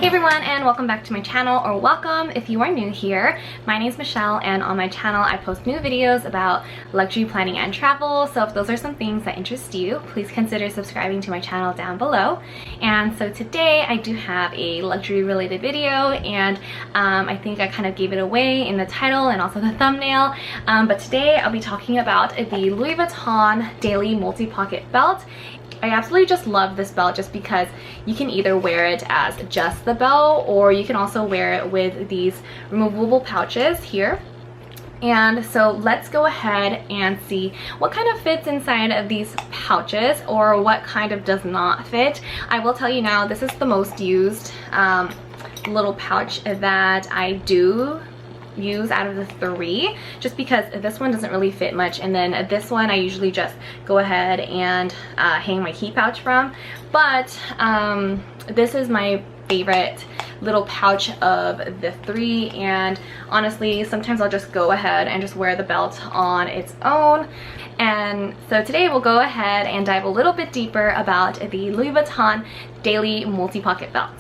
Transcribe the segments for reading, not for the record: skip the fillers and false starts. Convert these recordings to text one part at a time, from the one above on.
Hey everyone, and welcome back to my channel, or welcome if you are new here. My name is Michelle, and on my channel I post new videos about luxury planning and travel. So if those are some things that interest you, please consider subscribing to my channel down below. And so today I do have a luxury related video, and I think I kind of gave it away in the title and also the thumbnail. But today I'll be talking about the Louis Vuitton Daily Multi-Pocket Belt. I absolutely just love this belt just because you can either wear it as just the belt, or you can also wear it with these removable pouches here. And so let's go ahead and see what kind of fits inside of these pouches or what kind of does not fit. I will tell you now, this is the most used little pouch that I do use out of the three, just because this one doesn't really fit much, and then this one I usually just go ahead and hang my key pouch from. But this is my favorite little pouch of the three, and honestly sometimes I'll just go ahead and just wear the belt on its own. And so today we'll go ahead and dive a little bit deeper about the Louis Vuitton Daily Multi-Pocket Belt.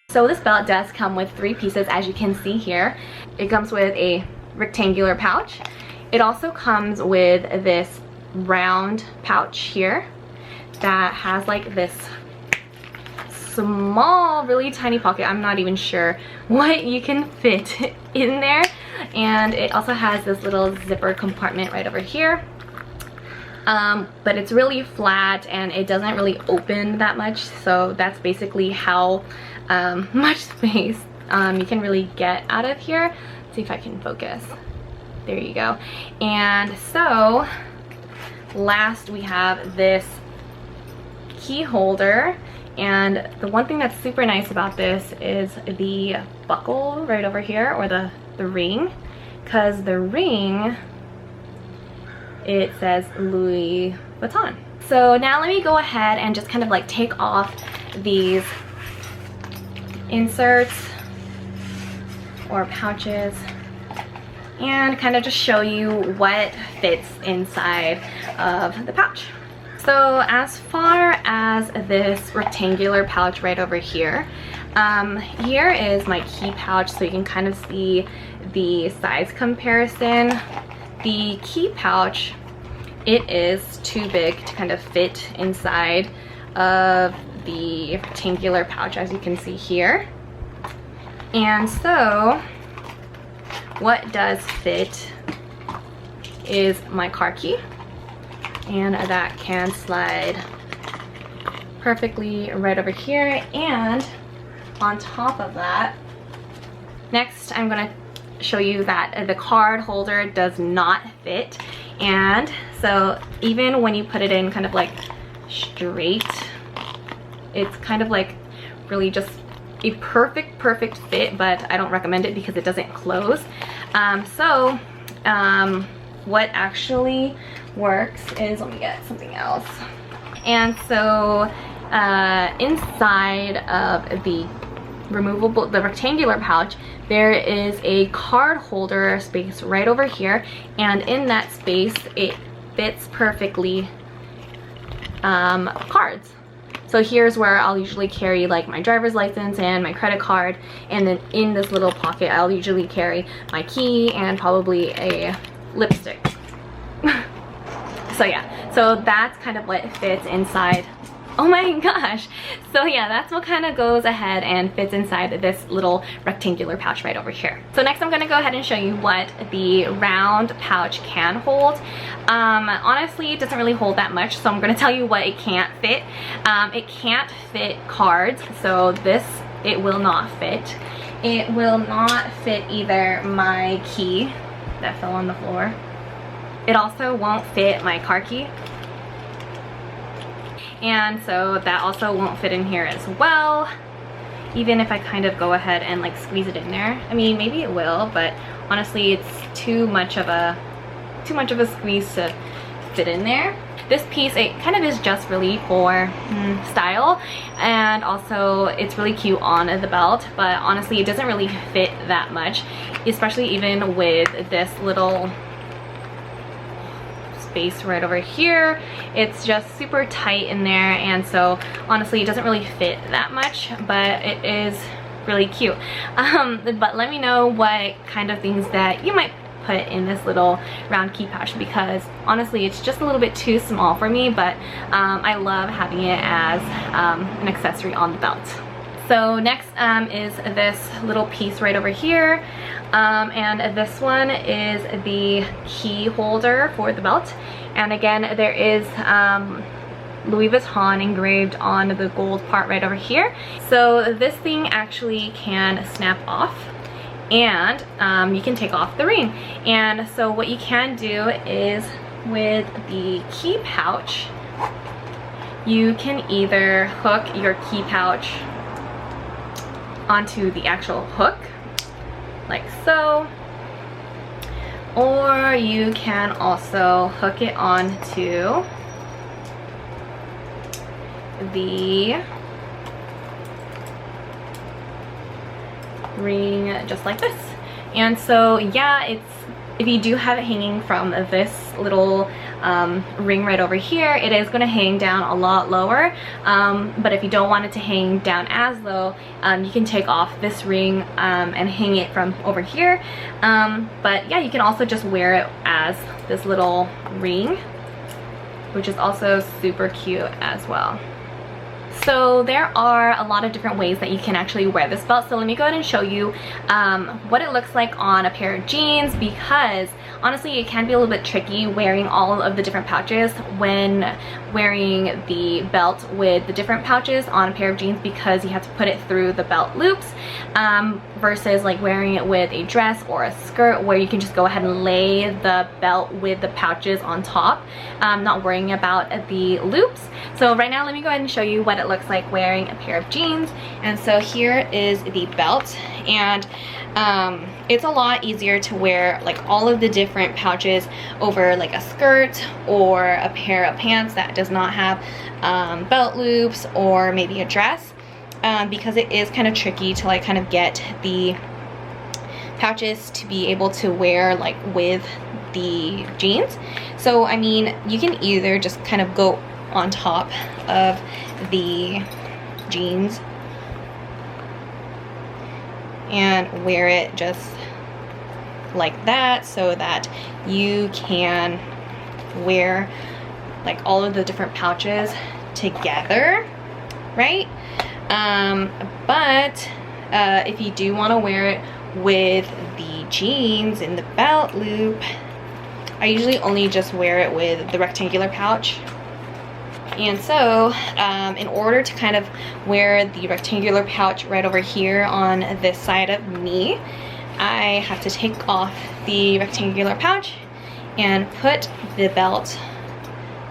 So this belt does come with three pieces, as you can see here. It comes with a rectangular pouch. It also comes with this round pouch here that has like this small, really tiny pocket. I'm not even sure what you can fit in there. And it also has this little zipper compartment right over here. But it's really flat and it doesn't really open that much, so that's basically how much space you can really get out of here. Let's see if I can focus. There you go. And so last we have this key holder, and the one thing that's super nice about this is the buckle right over here, or the ring, because the ring, it says Louis Vuitton. So now let me go ahead and just kind of like take off these inserts or pouches and kind of just show you what fits inside of the pouch. So as far as this rectangular pouch right over here, here is my key pouch, so you can kind of see the size comparison. The key pouch, it is too big to kind of fit inside of the rectangular pouch, as you can see here. And so what does fit is my car key, and that can slide perfectly right over here. And on top of that, next I'm gonna show you that the card holder does not fit. And so even when you put it in kind of like straight, it's kind of like really just a perfect fit, but I don't recommend it because it doesn't close. What actually works is, let me get something else. And so inside of the rectangular pouch, there is a card holder space right over here, and in that space it fits perfectly cards. So here's where I'll usually carry like my driver's license and my credit card, and then in this little pocket I'll usually carry my key and probably a lipstick. So yeah, so that's kind of what fits inside. Oh my gosh. So yeah, that's what kind of goes ahead and fits inside this little rectangular pouch right over here. So next I'm going to go ahead and show you what the round pouch can hold. Honestly, it doesn't really hold that much, so I'm going to tell you what it can't fit. It can't fit cards, so this, it will not fit. It will not fit either my key that fell on the floor. It also won't fit my car key. And so that also won't fit in here as well, even if I kind of go ahead and like squeeze it in there. I mean, maybe it will, but honestly it's too much of a squeeze to fit in there. This piece, it kind of is just really for style, and also it's really cute on the belt, but honestly it doesn't really fit that much, especially even with this little space right over here. It's just super tight in there, and so honestly it doesn't really fit that much, but it is really cute. But let me know what kind of things that you might put in this little round key pouch, because honestly it's just a little bit too small for me, but I love having it as an accessory on the belt. So next is this little piece right over here, and this one is the key holder for the belt, and again there is Louis Vuitton engraved on the gold part right over here. So this thing actually can snap off, and you can take off the ring. And so what you can do is with the key pouch, you can either hook your key pouch onto the actual hook like so, or you can also hook it onto the ring just like this. And so yeah, it's, if you do have it hanging from this little ring right over here, it is going to hang down a lot lower, but if you don't want it to hang down as low, you can take off this ring and hang it from over here. But yeah, you can also just wear it as this little ring, which is also super cute as well. So there are a lot of different ways that you can actually wear this belt. So let me go ahead and show you what it looks like on a pair of jeans, because honestly it can be a little bit tricky wearing all of the different pouches when wearing the belt with the different pouches on a pair of jeans, because you have to put it through the belt loops versus like wearing it with a dress or a skirt, where you can just go ahead and lay the belt with the pouches on top, not worrying about the loops. So right now let me go ahead and show you what it looks like wearing a pair of jeans. And so here is the belt, and it's a lot easier to wear like all of the different pouches over like a skirt or a pair of pants that does not have belt loops, or maybe a dress, because it is kind of tricky to like kind of get the pouches to be able to wear like with the jeans. So I mean, you can either just kind of go on top of the jeans and wear it just like that, so that you can wear like all of the different pouches together, right? But if you do want to wear it with the jeans and the belt loop, I usually only just wear it with the rectangular pouch. And so in order to kind of wear the rectangular pouch right over here on this side of me, I have to take off the rectangular pouch and put the belt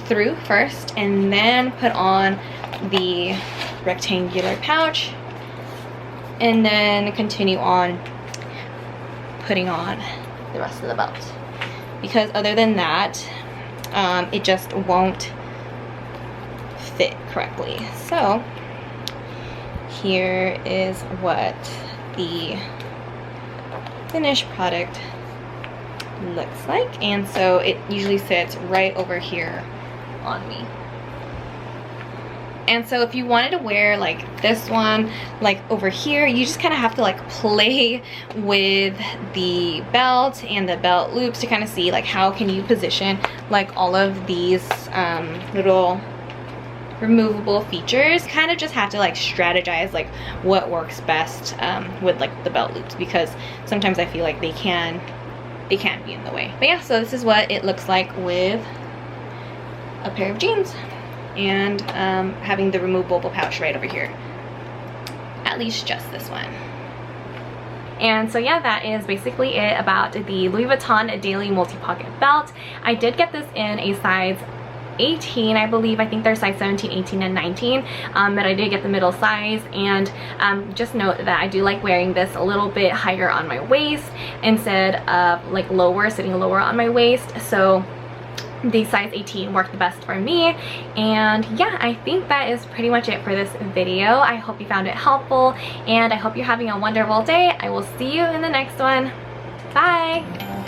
through first, and then put on the rectangular pouch, and then continue on putting on the rest of the belt, because other than that it just won't fit correctly. So here is what the finished product looks like, and so it usually sits right over here on me. And so if you wanted to wear like this one like over here, you just kind of have to like play with the belt and the belt loops to kind of see like how can you position like all of these little removable features. Kind of just have to like strategize like what works best with like the belt loops, because sometimes I feel like they can be in the way. But yeah, so this is what it looks like with a pair of jeans and having the removable pouch right over here, at least just this one. And so yeah, that is basically it about the Louis Vuitton Daily Multi-Pocket Belt. I did get this in a size 18, I believe. I think they're size 17, 18, and 19, but I did get the middle size. And just note that I do like wearing this a little bit higher on my waist instead of like lower, sitting lower on my waist. So the size 18 worked the best for me. And yeah, I think that is pretty much it for this video. I hope you found it helpful, and I hope you're having a wonderful day. I will see you in the next one. Bye!